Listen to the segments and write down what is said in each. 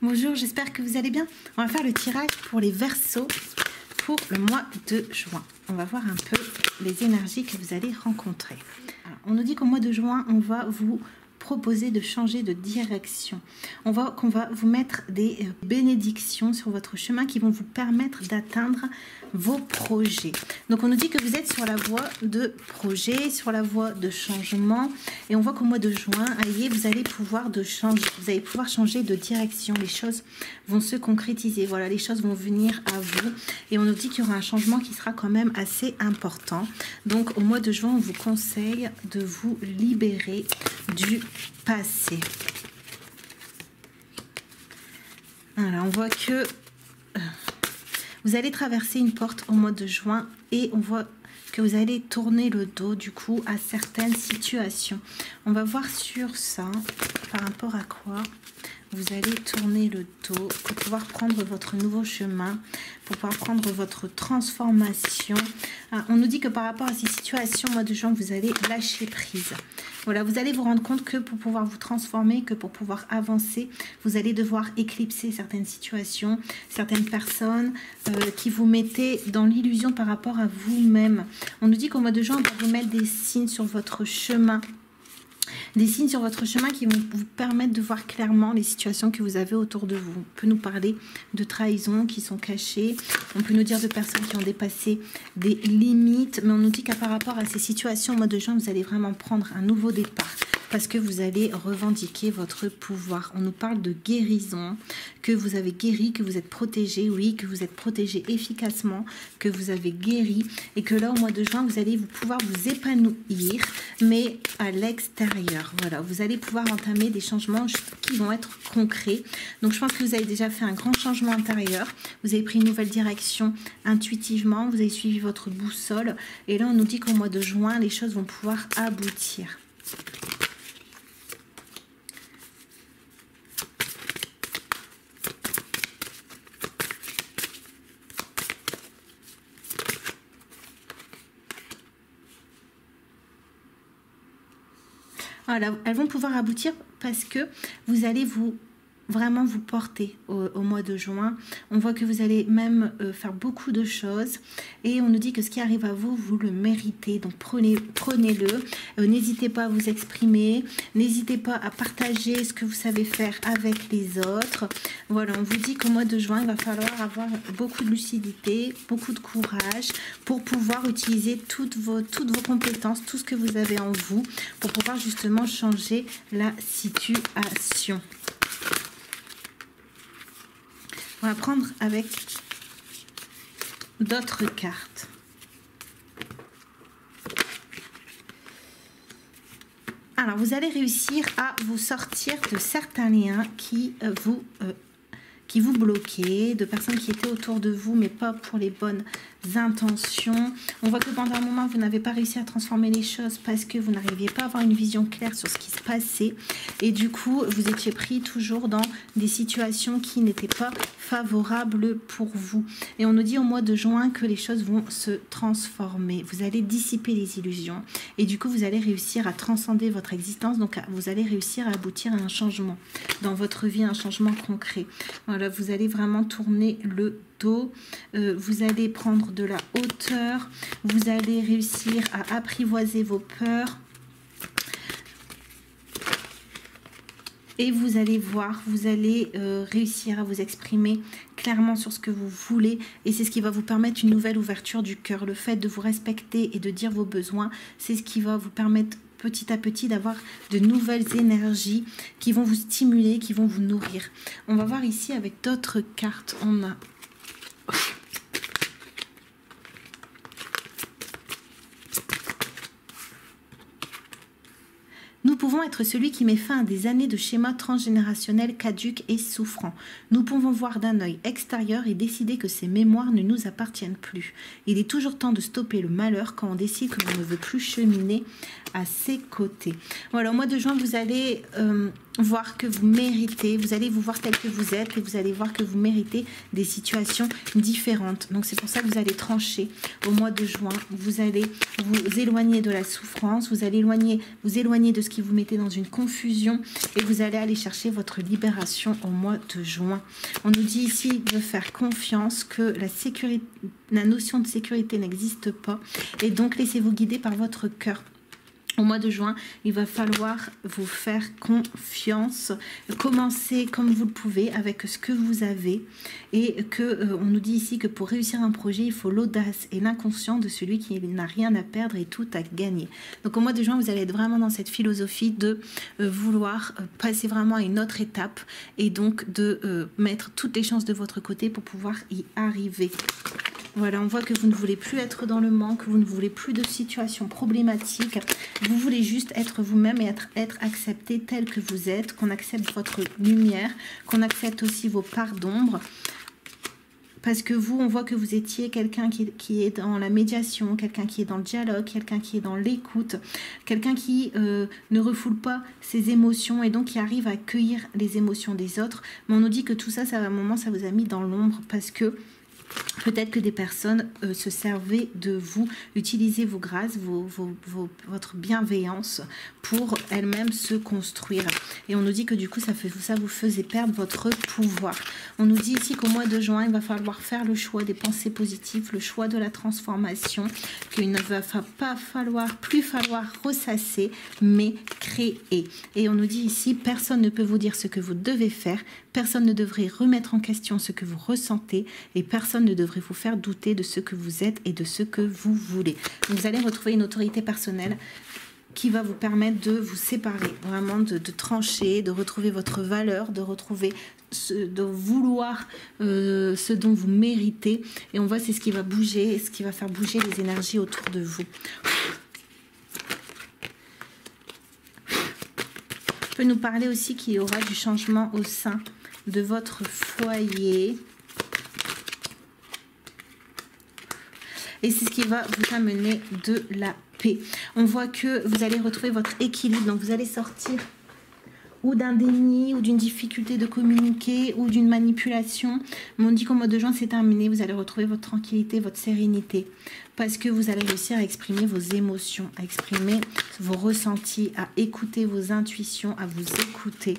Bonjour, j'espère que vous allez bien. On va faire le tirage pour les Verseaux pour le mois de juin. On va voir un peu les énergies que vous allez rencontrer. Alors, on nous dit qu'au mois de juin, on va vous proposer de changer de direction. On va vous mettre des bénédictions sur votre chemin qui vont vous permettre d'atteindre vos projets. Donc on nous dit que vous êtes sur la voie de projet, sur la voie de changement, et on voit qu'au mois de juin, vous allez pouvoir changer de direction. Les choses vont se concrétiser. Voilà, les choses vont venir à vous, et on nous dit qu'il y aura un changement qui sera quand même assez important. Donc au mois de juin, on vous conseille de vous libérer du passé. Voilà, on voit que vous allez traverser une porte au mois de juin et on voit que vous allez tourner le dos du coup à certaines situations. On va voir sur ça, par rapport à quoi vous allez tourner le dos pour pouvoir prendre votre nouveau chemin, pour pouvoir prendre votre transformation. On nous dit que par rapport à ces situations, au mois de juin, vous allez lâcher prise. Voilà, vous allez vous rendre compte que pour pouvoir vous transformer, que pour pouvoir avancer, vous allez devoir éclipser certaines situations, certaines personnes qui vous mettaient dans l'illusion par rapport à vous-même. On nous dit qu'au mois de juin, on va vous mettre des signes sur votre chemin. Des signes sur votre chemin qui vont vous permettre de voir clairement les situations que vous avez autour de vous. On peut nous parler de trahisons qui sont cachées. On peut nous dire de personnes qui ont dépassé des limites. Mais on nous dit qu'à par rapport à ces situations, au mois de juin, vous allez vraiment prendre un nouveau départ. Parce que vous allez revendiquer votre pouvoir. On nous parle de guérison, que vous avez guéri, que vous êtes protégé, oui, que vous êtes protégé efficacement, que vous avez guéri. Et que là, au mois de juin, vous allez pouvoir vous épanouir, mais à l'extérieur. Voilà, vous allez pouvoir entamer des changements qui vont être concrets. Donc, je pense que vous avez déjà fait un grand changement intérieur. Vous avez pris une nouvelle direction intuitivement. Vous avez suivi votre boussole. Et là, on nous dit qu'au mois de juin, les choses vont pouvoir aboutir. Voilà, elles vont pouvoir aboutir parce que vous allez vraiment vous porter au mois de juin. On voit que vous allez même faire beaucoup de choses et on nous dit que ce qui arrive à vous, vous le méritez. Donc prenez-le. N'hésitez pas à vous exprimer. N'hésitez pas à partager ce que vous savez faire avec les autres. Voilà, on vous dit qu'au mois de juin, il va falloir avoir beaucoup de lucidité, beaucoup de courage pour pouvoir utiliser toutes vos compétences, tout ce que vous avez en vous pour pouvoir justement changer la situation. On va prendre avec d'autres cartes. Alors, vous allez réussir à vous sortir de certains liens qui vous bloquaient, de personnes qui étaient autour de vous, mais pas pour les bonnes intentions. On voit que pendant un moment, vous n'avez pas réussi à transformer les choses parce que vous n'arriviez pas à avoir une vision claire sur ce qui se passait. Et du coup, vous étiez pris toujours dans des situations qui n'étaient pas favorables pour vous. Et on nous dit au mois de juin que les choses vont se transformer. Vous allez dissiper les illusions. Et du coup, vous allez réussir à transcender votre existence. Donc, vous allez réussir à aboutir à un changement dans votre vie, un changement concret. Voilà, vous allez vraiment tourner le dos. Vous allez prendre de la hauteur. Vous allez réussir à apprivoiser vos peurs. Et vous allez voir, vous allez réussir à vous exprimer clairement sur ce que vous voulez. Et c'est ce qui va vous permettre une nouvelle ouverture du cœur. Le fait de vous respecter et de dire vos besoins, c'est ce qui va vous permettre petit à petit d'avoir de nouvelles énergies qui vont vous stimuler, qui vont vous nourrir. On va voir ici avec d'autres cartes. On a... Nous pouvons être celui qui met fin à des années de schémas transgénérationnels caducs et souffrants. Nous pouvons voir d'un œil extérieur et décider que ces mémoires ne nous appartiennent plus. Il est toujours temps de stopper le malheur quand on décide que l'on ne veut plus cheminer à ses côtés. Voilà, au mois de juin, vous allez voir que vous méritez, vous allez vous voir tel que vous êtes et vous allez voir que vous méritez des situations différentes. Donc c'est pour ça que vous allez trancher au mois de juin. Vous allez vous éloigner de la souffrance, vous allez vous éloigner de ce qui vous mettait dans une confusion et vous allez aller chercher votre libération au mois de juin. On nous dit ici de faire confiance, que la notion de sécurité n'existe pas et donc laissez-vous guider par votre cœur. Au mois de juin, il va falloir vous faire confiance, commencer comme vous le pouvez avec ce que vous avez et que on nous dit ici que pour réussir un projet, il faut l'audace et l'inconscient de celui qui n'a rien à perdre et tout à gagner. Donc au mois de juin, vous allez être vraiment dans cette philosophie de vouloir passer vraiment à une autre étape et donc de mettre toutes les chances de votre côté pour pouvoir y arriver. Voilà, on voit que vous ne voulez plus être dans le manque, vous ne voulez plus de situations problématiques. Vous voulez juste être vous-même et être accepté tel que vous êtes, qu'on accepte votre lumière, qu'on accepte aussi vos parts d'ombre. Parce que vous, on voit que vous étiez quelqu'un qui est dans la médiation, quelqu'un qui est dans le dialogue, quelqu'un qui est dans l'écoute, quelqu'un qui ne refoule pas ses émotions et donc qui arrive à accueillir les émotions des autres. Mais on nous dit que tout ça, à un moment, ça vous a mis dans l'ombre parce que peut-être que des personnes se servaient de vous, utilisaient vos grâces, votre bienveillance pour elles-mêmes se construire. Et on nous dit que du coup, ça vous faisait perdre votre pouvoir. On nous dit ici qu'au mois de juin, il va falloir faire le choix des pensées positives, le choix de la transformation, qu'il ne va plus falloir ressasser, mais créer. Et on nous dit ici, personne ne peut vous dire ce que vous devez faire, personne ne devrait remettre en question ce que vous ressentez et personne ne devrait vous faire douter de ce que vous êtes et de ce que vous voulez. Donc vous allez retrouver une autorité personnelle qui va vous permettre de vous séparer, vraiment de trancher, de retrouver votre valeur, de retrouver de vouloir ce dont vous méritez. Et on voit c'est ce qui va bouger, ce qui va faire bouger les énergies autour de vous. On peut nous parler aussi qu'il y aura du changement au sein de votre foyer. Et c'est ce qui va vous amener de la paix. On voit que vous allez retrouver votre équilibre. Donc vous allez sortir ou d'un déni, ou d'une difficulté de communiquer, ou d'une manipulation. Mais on dit qu'au mois de juin, c'est terminé. Vous allez retrouver votre tranquillité, votre sérénité. Parce que vous allez réussir à exprimer vos émotions, à exprimer vos ressentis, à écouter vos intuitions, à vous écouter.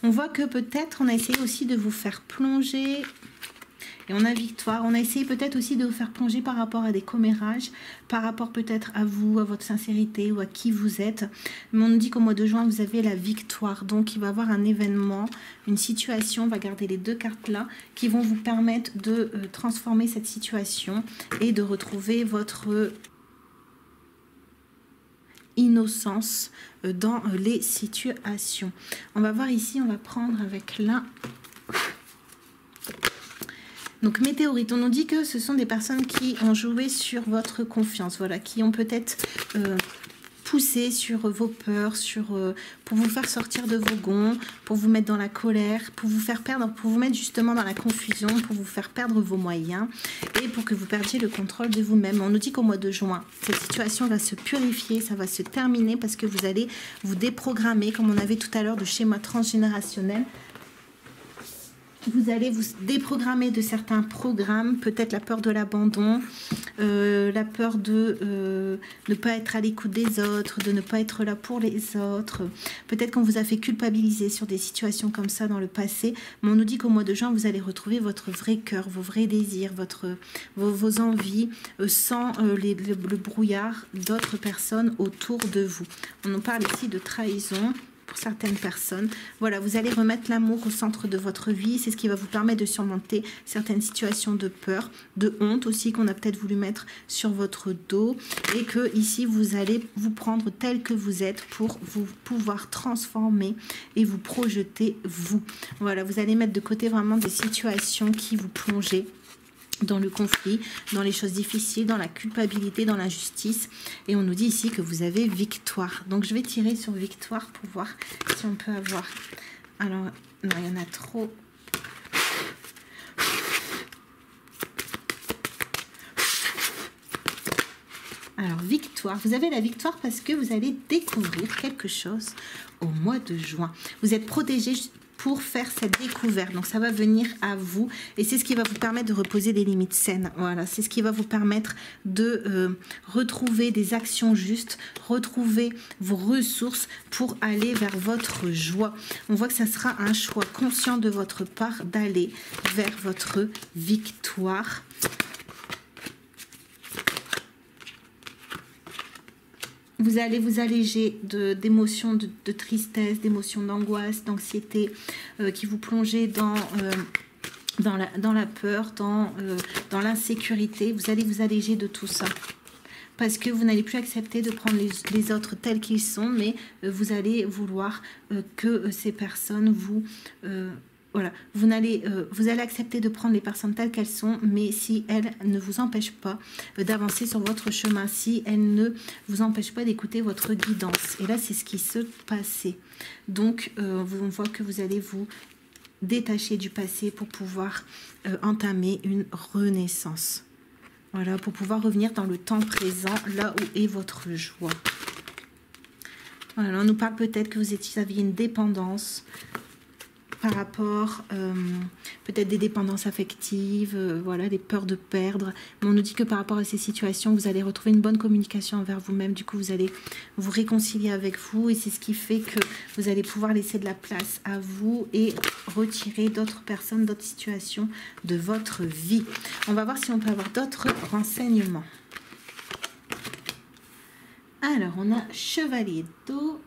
On voit que peut-être on a essayé aussi de vous faire plonger et on a victoire. On a essayé peut-être aussi de vous faire plonger par rapport à des commérages, par rapport peut-être à vous, à votre sincérité ou à qui vous êtes. Mais on nous dit qu'au mois de juin, vous avez la victoire. Donc il va y avoir un événement, une situation, on va garder les deux cartes là, qui vont vous permettre de transformer cette situation et de retrouver votre innocence dans les situations. On va voir ici, on va prendre avec l'un. Donc météorite, on nous dit que ce sont des personnes qui ont joué sur votre confiance, voilà, qui ont peut-être poussé sur vos peurs, pour vous faire sortir de vos gonds, pour vous mettre dans la colère, pour vous faire perdre, pour vous mettre justement dans la confusion, pour vous faire perdre vos moyens et pour que vous perdiez le contrôle de vous-même. On nous dit qu'au mois de juin, cette situation va se purifier, ça va se terminer parce que vous allez vous déprogrammer, comme on avait tout à l'heure de schéma transgénérationnel. Vous allez vous déprogrammer de certains programmes, peut-être la peur de l'abandon, la peur de ne pas être à l'écoute des autres, de ne pas être là pour les autres. Peut-être qu'on vous a fait culpabiliser sur des situations comme ça dans le passé, mais on nous dit qu'au mois de juin, vous allez retrouver votre vrai cœur, vos vrais désirs, vos envies, sans le brouillard d'autres personnes autour de vous. On nous parle ici de trahison. Pour certaines personnes, voilà, vous allez remettre l'amour au centre de votre vie. C'est ce qui va vous permettre de surmonter certaines situations de peur, de honte aussi qu'on a peut-être voulu mettre sur votre dos et que ici vous allez vous prendre tel que vous êtes pour vous pouvoir transformer et vous projeter vous. Voilà, vous allez mettre de côté vraiment des situations qui vous plongeaient dans le conflit, dans les choses difficiles, dans la culpabilité, dans l'injustice. Et on nous dit ici que vous avez victoire. Donc je vais tirer sur victoire pour voir si on peut avoir... Alors, non, il y en a trop. Alors, victoire. Vous avez la victoire parce que vous allez découvrir quelque chose au mois de juin. Vous êtes protégé pour faire cette découverte. Donc, ça va venir à vous. Et c'est ce qui va vous permettre de reposer des limites saines. Voilà, c'est ce qui va vous permettre de retrouver des actions justes, retrouver vos ressources pour aller vers votre joie. On voit que ça sera un choix conscient de votre part d'aller vers votre victoire. Vous allez vous alléger d'émotions de tristesse, d'émotions d'angoisse, d'anxiété qui vous plongeaient dans la peur, dans l'insécurité. Vous allez vous alléger de tout ça. Parce que vous n'allez plus accepter de prendre les autres tels qu'ils sont, mais vous allez vouloir que ces personnes vous... Voilà, vous allez accepter de prendre les personnes telles qu'elles sont, mais si elles ne vous empêchent pas d'avancer sur votre chemin, si elles ne vous empêchent pas d'écouter votre guidance. Et là, c'est ce qui se passait. Donc, on voit que vous allez vous détacher du passé pour pouvoir entamer une renaissance. Voilà, pour pouvoir revenir dans le temps présent, là où est votre joie. Voilà, on nous parle peut-être que vous aviez une dépendance par rapport, peut-être des dépendances affectives, voilà, des peurs de perdre. Mais on nous dit que par rapport à ces situations, vous allez retrouver une bonne communication envers vous-même. Du coup, vous allez vous réconcilier avec vous et c'est ce qui fait que vous allez pouvoir laisser de la place à vous et retirer d'autres personnes, d'autres situations de votre vie. On va voir si on peut avoir d'autres renseignements. Alors, on a Chevalier d'eau.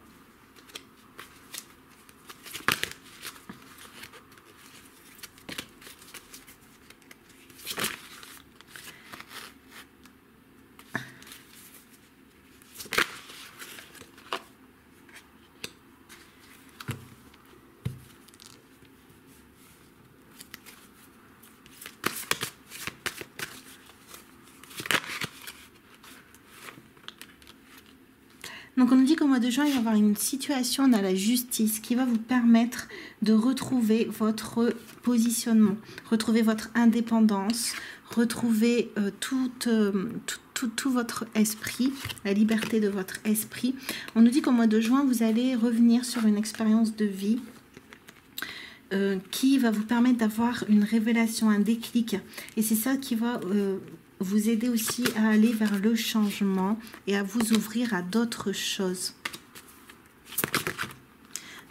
Donc on nous dit qu'au mois de juin, il va y avoir une situation dans la justice qui va vous permettre de retrouver votre positionnement, retrouver votre indépendance, retrouver tout votre esprit, la liberté de votre esprit. On nous dit qu'au mois de juin, vous allez revenir sur une expérience de vie qui va vous permettre d'avoir une révélation, un déclic. Et c'est ça qui va... vous aider aussi à aller vers le changement et à vous ouvrir à d'autres choses.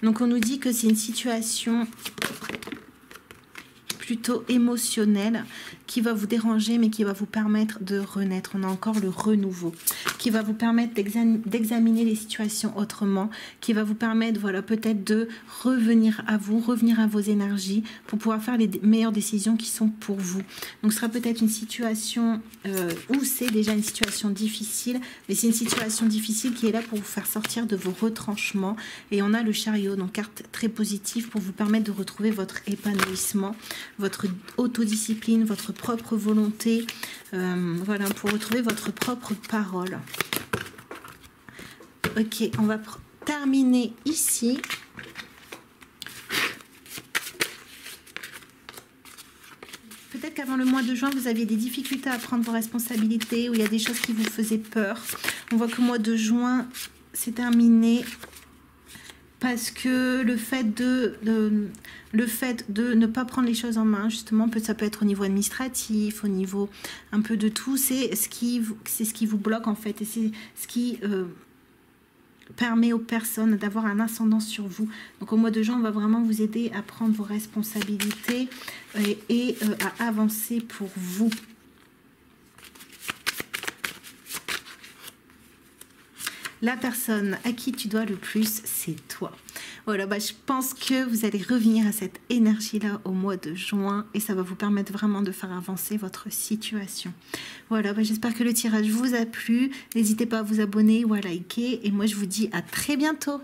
Donc on nous dit que c'est une situation plutôt émotionnelle qui va vous déranger mais qui va vous permettre de renaître. On a encore le renouveau qui va vous permettre d'examiner les situations autrement, qui va vous permettre, voilà, peut-être de revenir à vous, revenir à vos énergies pour pouvoir faire les meilleures décisions qui sont pour vous. Donc ce sera peut-être une situation où c'est déjà une situation difficile, mais c'est une situation difficile qui est là pour vous faire sortir de vos retranchements. Et on a le chariot, donc carte très positive pour vous permettre de retrouver votre épanouissement, votre autodiscipline, votre propre volonté, voilà, pour retrouver votre propre parole. Ok, on va terminer ici. Peut-être qu'avant le mois de juin, vous aviez des difficultés à prendre vos responsabilités, ou il y a des choses qui vous faisaient peur. On voit que le mois de juin, c'est terminé. Parce que le fait de ne pas prendre les choses en main, justement, ça peut être au niveau administratif, au niveau un peu de tout, c'est ce qui vous bloque en fait, et c'est ce qui permet aux personnes d'avoir un ascendant sur vous. Donc au mois de juin, on va vraiment vous aider à prendre vos responsabilités et à avancer pour vous. La personne à qui tu dois le plus, c'est toi. Voilà, je pense que vous allez revenir à cette énergie-là au mois de juin et ça va vous permettre vraiment de faire avancer votre situation. Voilà, j'espère que le tirage vous a plu. N'hésitez pas à vous abonner ou à liker et moi je vous dis à très bientôt.